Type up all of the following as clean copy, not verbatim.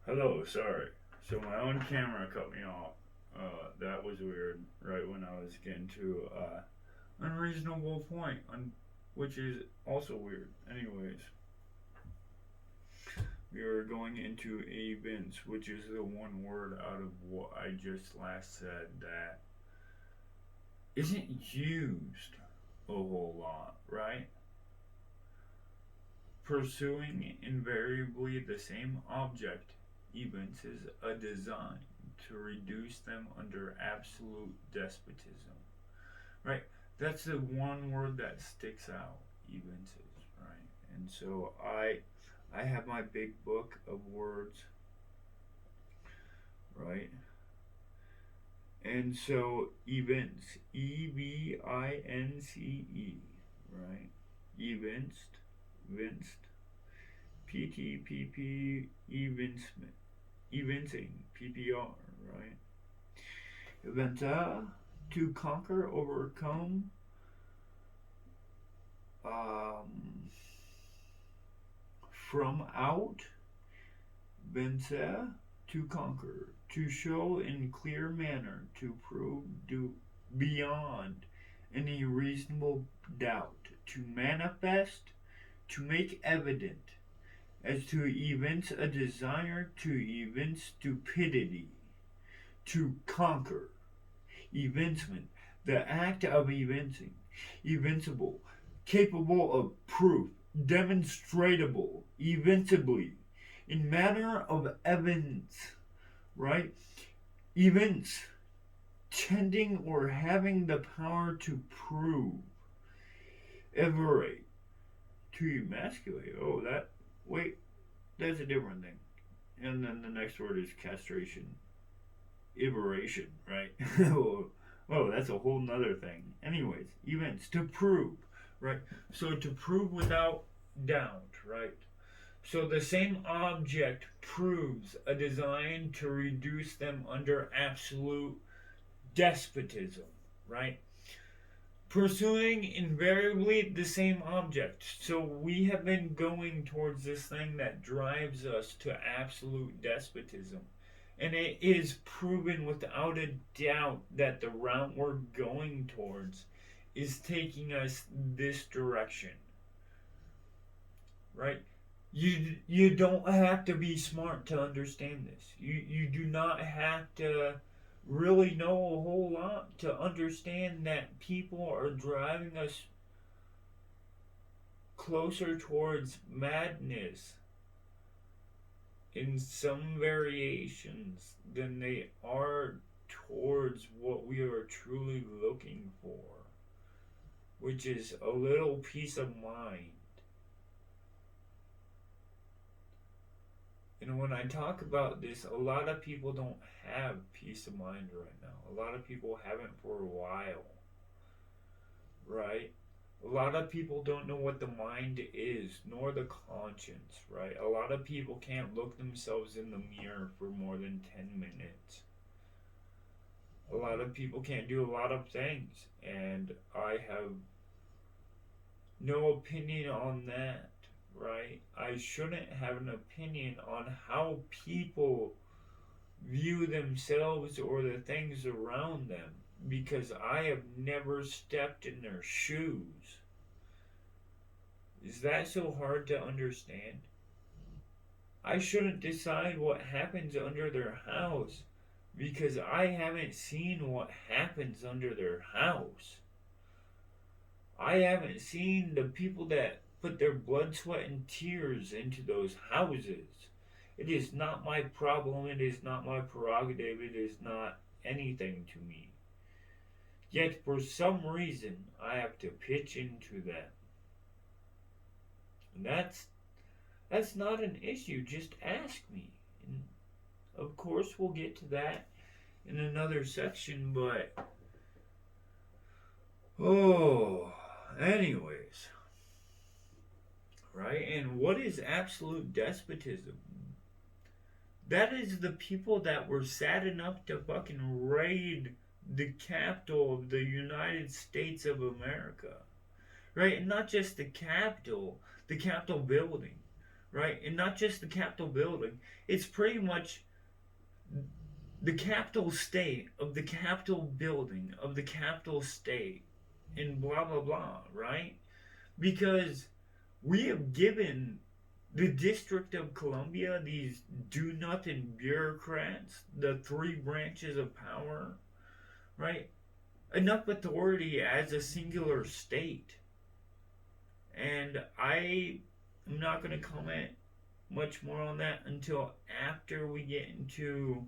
Hello, sorry. So my own camera cut me off. That was weird. Right when I was getting to unreasonable point, which is also weird. Anyways, we are going into events, which is the one word out of what I just last said that isn't used a whole lot, right? Pursuing invariably the same object evinces a design to reduce them under absolute despotism. Right? That's the one word that sticks out, evinces, right? And so I have my big book of words, right? And so events, EVINCE, right? Evinced, vinced, PTPP, evincement, evincing, PPR, right? Eventa, to conquer, overcome, um, from out, vencer, to conquer, to show in clear manner, to prove do beyond any reasonable doubt, to manifest, to make evident, as to evince a desire, to evince stupidity, to conquer, evincement, the act of evincing, evincible, capable of proof, demonstrable, evincibly, in manner of evidence, right? Events tending or having the power to prove, everate, to emasculate. Oh, wait, that's a different thing. And then the next word is castration, iteration, right? Oh, that's a whole nother thing. Anyways, events to prove, right? So to prove without doubt, right? So the same object proves a design to reduce them under absolute despotism, right? Pursuing invariably the same object. So we have been going towards this thing that drives us to absolute despotism. And it is proven without a doubt that the route we're going towards is taking us this direction, right? You don't have to be smart to understand this. You do not have to really know a whole lot to understand that people are driving us closer towards madness in some variations than they are towards what we are truly looking for, which is a little peace of mind. And when I talk about this, a lot of people don't have peace of mind right now. A lot of people haven't for a while, right? A lot of people don't know what the mind is, nor the conscience, right? A lot of people can't look themselves in the mirror for more than 10 minutes. A lot of people can't do a lot of things, and I have no opinion on that, right? I shouldn't have an opinion on how people view themselves or the things around them because I have never stepped in their shoes. Is that so hard to understand? I shouldn't decide what happens under their house because I haven't seen what happens under their house. I haven't seen the people that put their blood, sweat, and tears into those houses. It is not my problem. It is not my prerogative. It is not anything to me. Yet, for some reason, I have to pitch into that. And that's not an issue. Just ask me. And of course, we'll get to that in another section, but oh, anyways, right? And what is absolute despotism? That is the people that were sad enough to fucking raid the capital of the United States of America, right? And not just the Capitol building, right? And not just the Capitol building. It's pretty much the Capitol state of the Capitol building of the Capitol state and blah blah blah, right? Because we have given the District of Columbia, these do nothing bureaucrats, the three branches of power, right? Enough authority as a singular state. And I am not going to comment much more on that until after we get into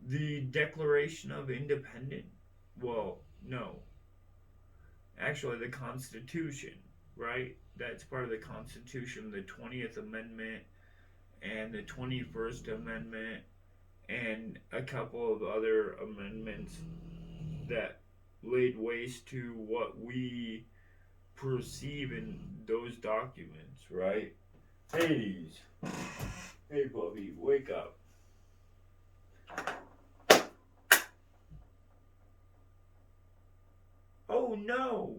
the Declaration of Independence. Well, no. Actually, the Constitution, right? That's part of the Constitution, the 20th Amendment and the 21st Amendment and a couple of other amendments that laid waste to what we perceive in those documents, right? Hades. Hey, Bubby, wake up. Oh no!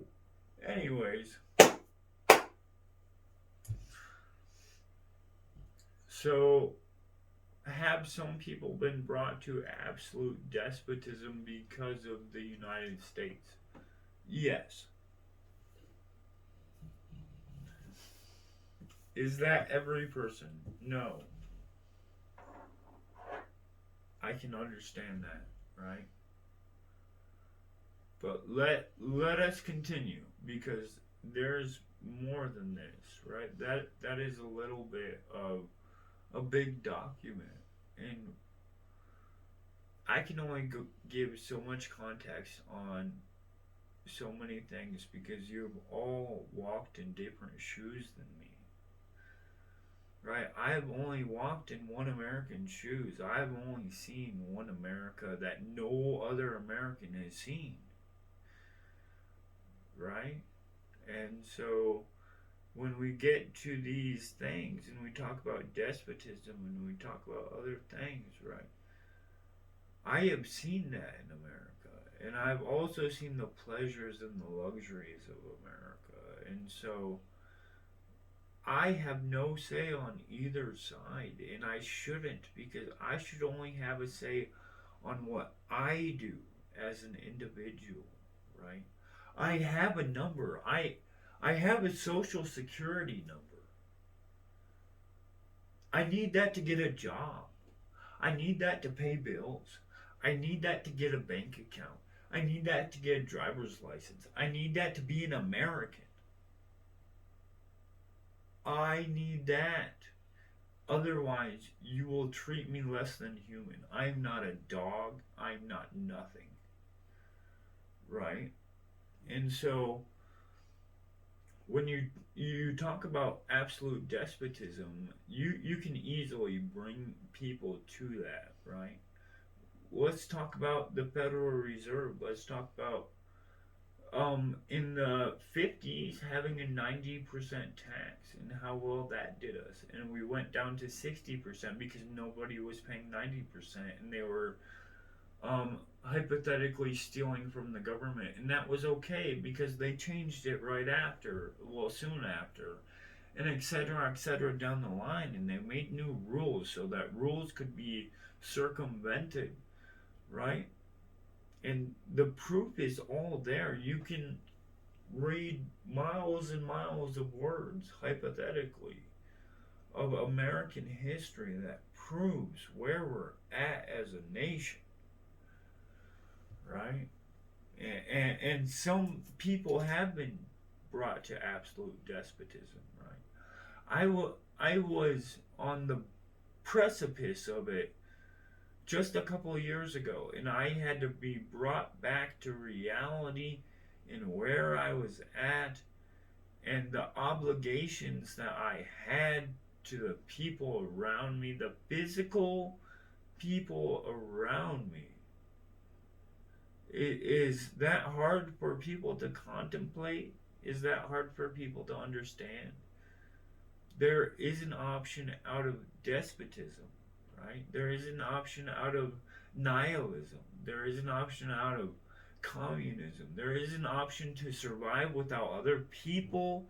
Anyways. So, have some people been brought to absolute despotism because of the United States? Yes. Is that every person? No. I can understand that, right? But let us continue because there's more than this, right? That is a little bit of a big document, and I can only give so much context on so many things because you've all walked in different shoes than me. Right? I have only walked in one American's shoes. I have only seen one America that no other American has seen. Right? And so when we get to these things and we talk about despotism and we talk about other things, right? I have seen that in America. And I've also seen the pleasures and the luxuries of America. And so I have no say on either side, and I shouldn't because I should only have a say on what I do as an individual, right? I have a number. I have a social security number. I need that to get a job. I need that to pay bills. I need that to get a bank account. I need that to get a driver's license. I need that to be an American. I need that. Otherwise, you will treat me less than human. I'm not a dog. I'm not nothing. Right? And so, when you talk about absolute despotism, you can easily bring people to that, right? Let's talk about the Federal Reserve. Let's talk about in the 50s having a 90% tax and how well that did us, and we went down to 60% because nobody was paying 90% and they were hypothetically stealing from the government, and that was okay because they changed it right after, well, soon after, and etc down the line, and they made new rules so that rules could be circumvented, right? And the proof is all there. You can read miles and miles of words, hypothetically, of American history that proves where we're at as a nation, right? And some people have been brought to absolute despotism, right? I was on the precipice of it just a couple of years ago, and I had to be brought back to reality and where I was at and the obligations that I had to the people around me, the physical people around me. Is that hard for people to contemplate? Is that hard for people to understand? There is an option out of despotism, right? There is an option out of nihilism. There is an option out of communism. There is an option to survive without other people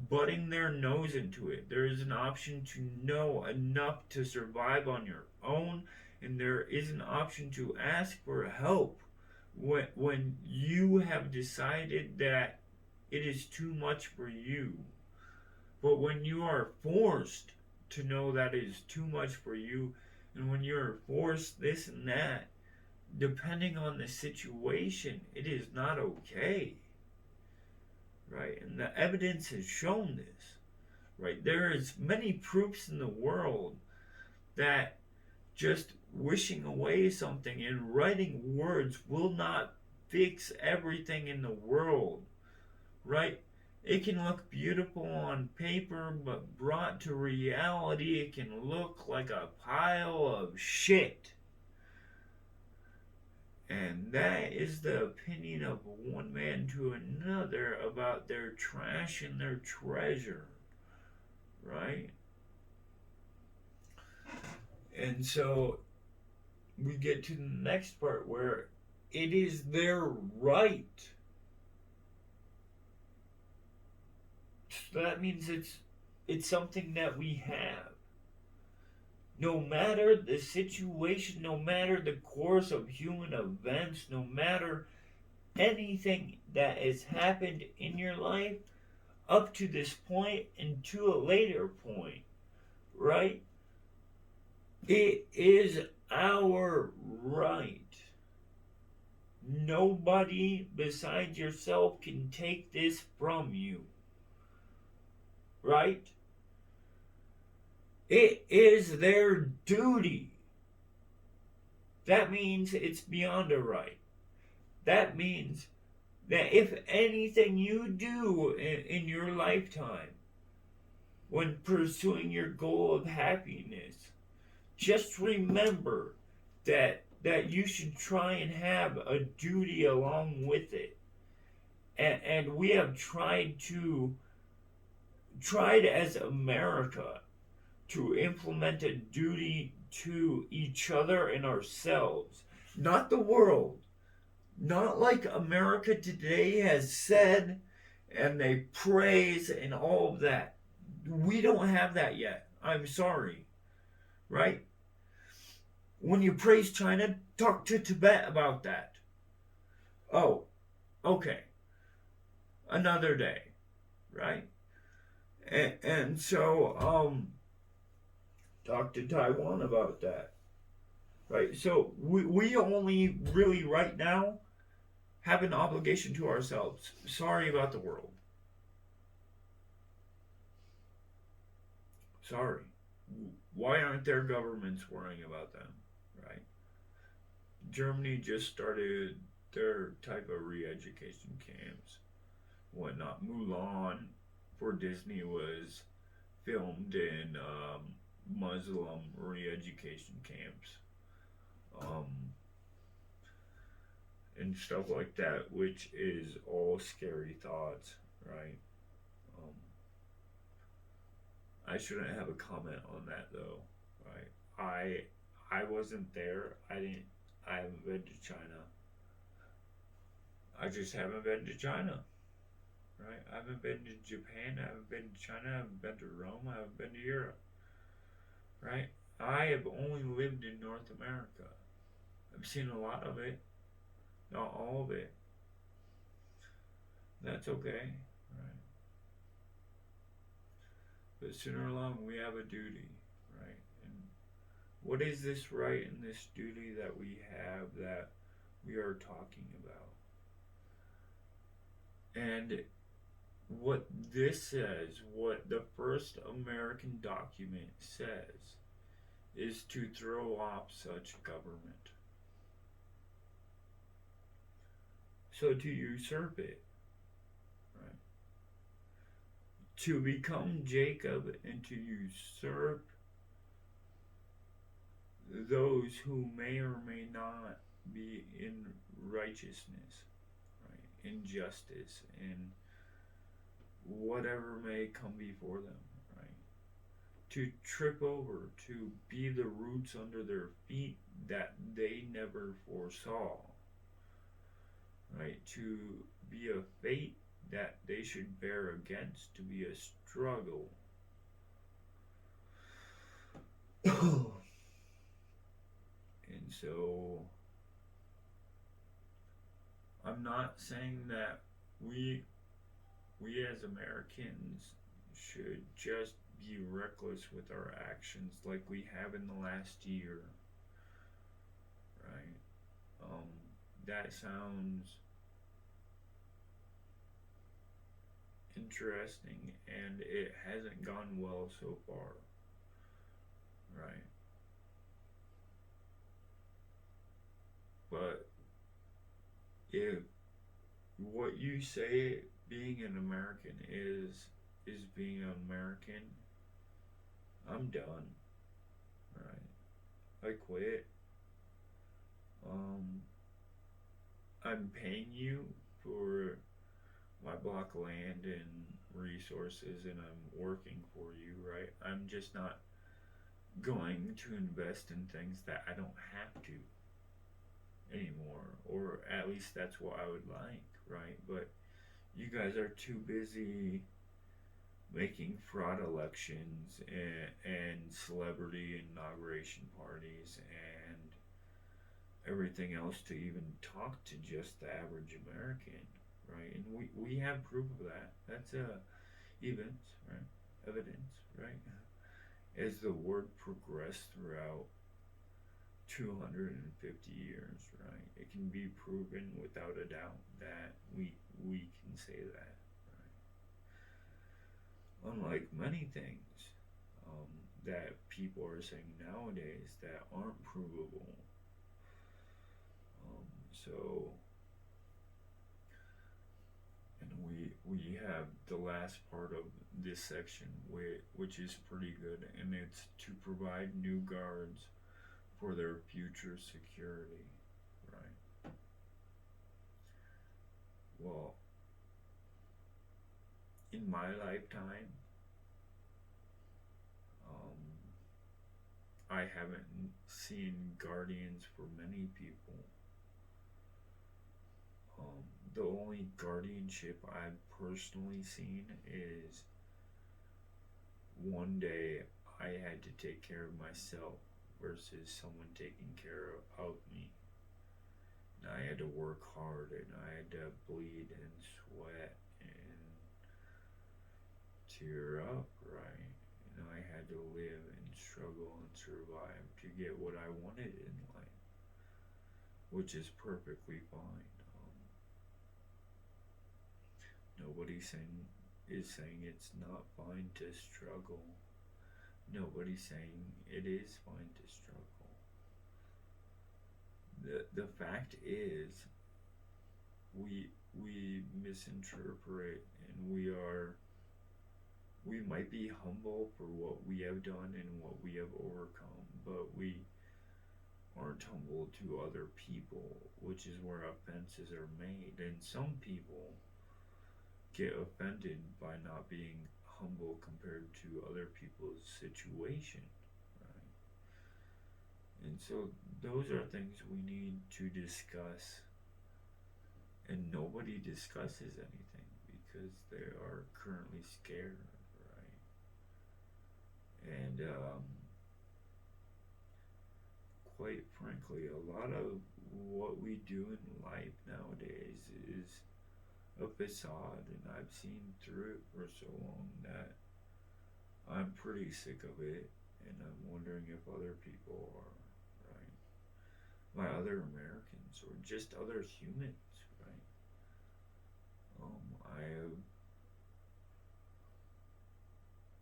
butting their nose into it. There is an option to know enough to survive on your own, and there is an option to ask for help when you have decided that it is too much for you. But when you are forced to know that it is too much for you, and when you're forced this and that, depending on the situation, it is not okay. Right? And the evidence has shown this. Right? There is many proofs in the world that just wishing away something and writing words will not fix everything in the world. Right? It can look beautiful on paper, but brought to reality, it can look like a pile of shit. And that is the opinion of one man to another about their trash and their treasure. Right? And so we get to the next part where it is their right. So that means it's something that we have. No matter the situation, no matter the course of human events, no matter anything that has happened in your life up to this point and to a later point, right? It is our right. Nobody besides yourself can take this from you, right? It is their duty. That means it's beyond a right. That means that if anything you do in your lifetime when pursuing your goal of happiness, just remember that you should try and have a duty along with it. And we have tried as America to implement a duty to each other and ourselves, not the world. Not like America today has said and they praise and all of that. We don't have that yet. I'm sorry. Right? When you praise China, talk to Tibet about that. Oh, okay. Another day. Right? And so, talk to Taiwan about that. Right? So we only really right now have an obligation to ourselves. Sorry about the world. Sorry. Why aren't their governments worrying about them? Right? Germany just started their type of re-education camps. Whatnot. Mulan for Disney was filmed in Muslim re-education camps. Um, and stuff like that, which is all scary thoughts, right? Um, I shouldn't have a comment on that though, right? I wasn't there. I haven't been to China. I just haven't been to China, right? I haven't been to Japan. I haven't been to China. I haven't been to Rome. I haven't been to Europe, right? I have only lived in North America. I've seen a lot of it, not all of it. That's okay, right? But sooner or later, we have a duty, right? And what is this right and this duty that we have that we are talking about? And what this says, what the first American document says, is to throw off such government. So to usurp it, right? To become Jacob and to usurp those who may or may not be in righteousness, right? In justice, in whatever may come before them, right? To trip over, to be the roots under their feet that they never foresaw, right? To be a fate that they should bear against to be a struggle. And so I'm not saying that we we as Americans should just be reckless with our actions like we have in the last year, right? Um, that sounds interesting, and it hasn't gone well so far, right? But if what you say being an American is being an American, I'm done, right? I quit. Um, I'm paying you for my block of land and resources, and I'm working for you, right? I'm just not going to invest in things that I don't have to anymore, or at least that's what I would like, right? But you guys are too busy making fraud elections and celebrity inauguration parties and everything else to even talk to just the average American, right? And we have proof of that. That's evidence, right? Evidence, right? As the word progressed throughout 250 years, right? It can be proven without a doubt that we can say that, right? Unlike many things um, that people are saying nowadays that aren't provable. So, and we have the last part of this section, which is pretty good, and it's to provide new guards for their future security, right? Well, in my lifetime, um, I haven't seen guardians for many people. Um, the only guardianship I've personally seen is one day I had to take care of myself versus someone taking care of me. And I had to work hard and I had to bleed and sweat and tear up, right? And I had to live and struggle and survive to get what I wanted in life, which is perfectly fine. Nobody is saying it's not fine to struggle. Nobody's saying it is fine to struggle. The fact is we misinterpret, and we might be humble for what we have done and what we have overcome, but we aren't humble to other people, which is where offenses are made. And some people get offended by not being humble compared to other people's situation, right? And so those are things we need to discuss, and nobody discusses anything because they are currently scared, right? And quite frankly, a lot of what we do in life nowadays is a facade, and I've seen through it for so long that I'm pretty sick of it, and I'm wondering if other people are, right? My other Americans or just other humans, right? I have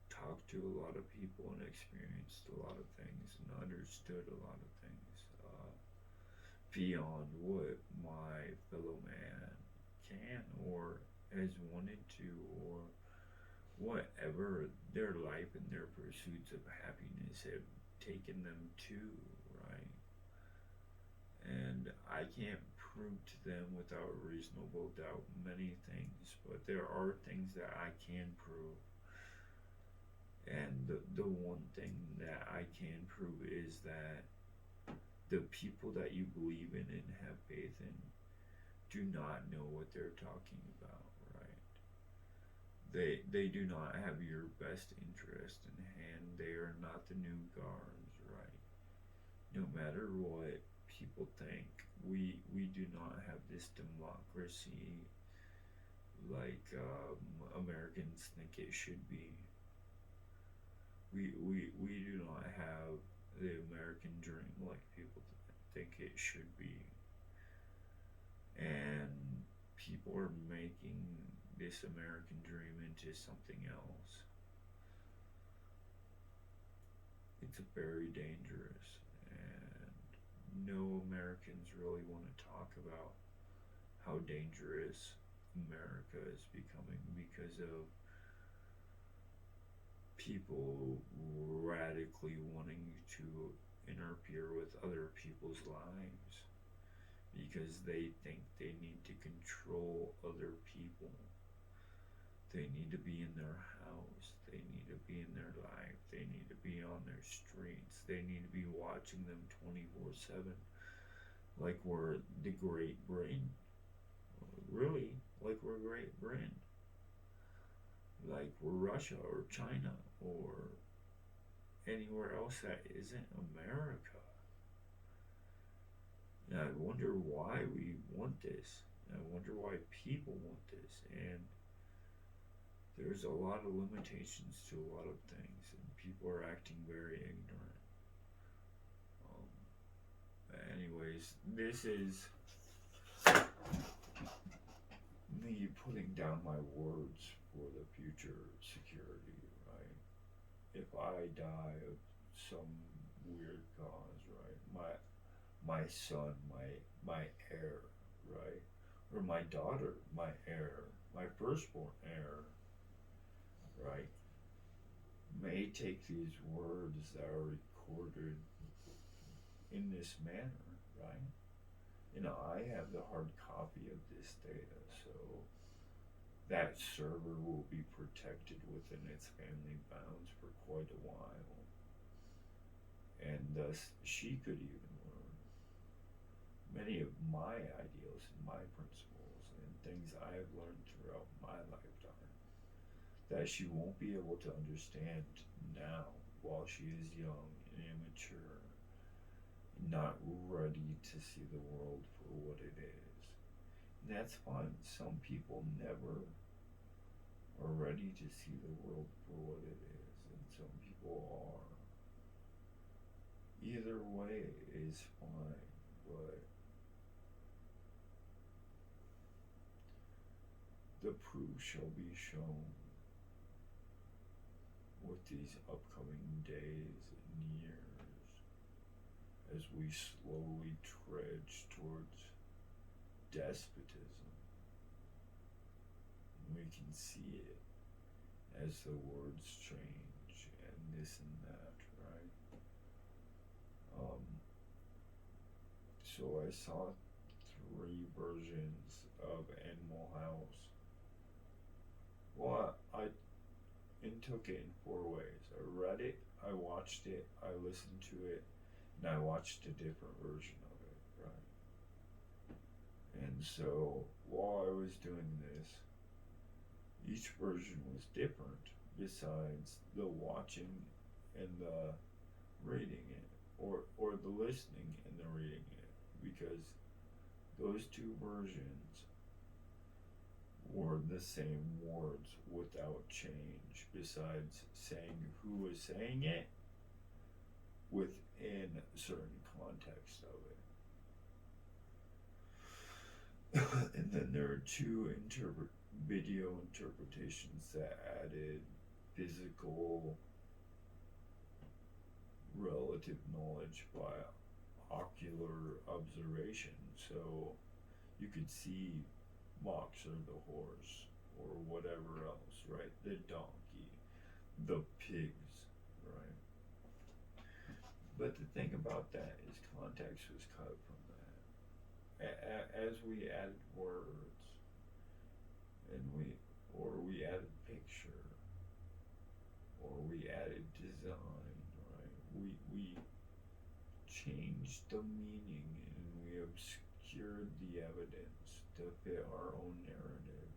talked to a lot of people and experienced a lot of things and understood a lot of things beyond what my fellow man can or has wanted to, or whatever their life and their pursuits of happiness have taken them to, right? And I can't prove to them without reasonable doubt many things, but there are things that I can prove. And the one thing that I can prove is that the people that you believe in and have faith in do not know what they're talking about, right? They do not have your best interest in hand. They are not the new guards, right? No matter what people think, we do not have this democracy like Americans think it should be. We do not have the American dream like people think it should be. And people are making this American dream into something else. It's very dangerous, and no Americans really want to talk about how dangerous America is becoming because of people radically wanting to interfere with other people's lives because they think they need to control other people. They need to be in their house. They need to be in their life. They need to be on their streets. They need to be watching them 24/7. Like we're the Great Britain. Really, like we're Great Britain. Like we're Russia or China or anywhere else that isn't America. And I wonder why we want this. I wonder why people want this. And there's a lot of limitations to a lot of things, and people are acting very ignorant. Anyways, this is me putting down my words for the future security, right? If I die of some weird cause, right? My son, my heir, right? Or my daughter, my heir, my firstborn heir, right? May take these words that are recorded in this manner, right? I have the hard copy of this data, so that server will be protected within its family bounds for quite a while. And thus, she could even learn many of my ideals and my principles and things I have learned throughout my lifetime that she won't be able to understand now while she is young and immature, not ready to see the world for what it is. And that's fine. Some people never are ready to see the world for what it is, and some people are. Either way is fine, but the proof shall be shown with these upcoming days and years as we slowly trudge towards despotism. We can see it as the words change and this and that, right? So I saw 3 versions of Animal House. Well, I took it in 4 ways. I read it, I watched it, I listened to it, and I watched a different version of it, right? And so while I was doing this, each version was different besides the watching and the reading it, or the listening and the reading it, because those 2 versions were the same words without change, besides saying who was saying it within a certain context of it. And then there are 2 video interpretations that added physical relative knowledge by ocular observation. So you could see Moxer the horse or whatever else, right? The donkey, the pigs, right? But the thing about that is context was cut from that. As we added words and we added picture or we added design, right? We changed the meaning and we obscured the evidence to fit our own narrative.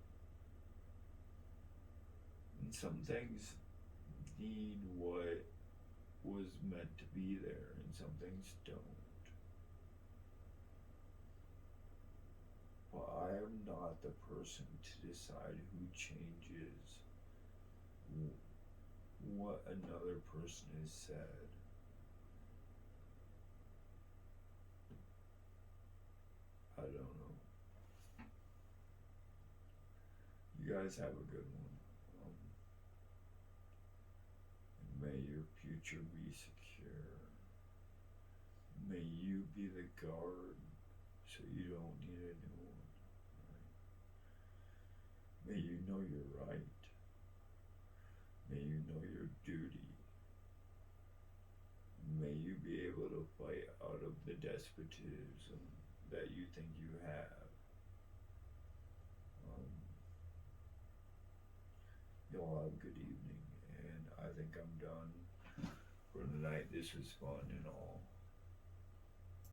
some things need what was meant to be there, and some things don't. But I am not the person to decide who changes what another person has said. I don't know. You guys have a good one. And may your future be secure. May you be the guard so you don't need a new one. Right? May you know your right. May you know your duty. May you be able to fight out of the despotism that you think you have. Y'all have a good evening, and I think I'm done for the night. This was fun and all.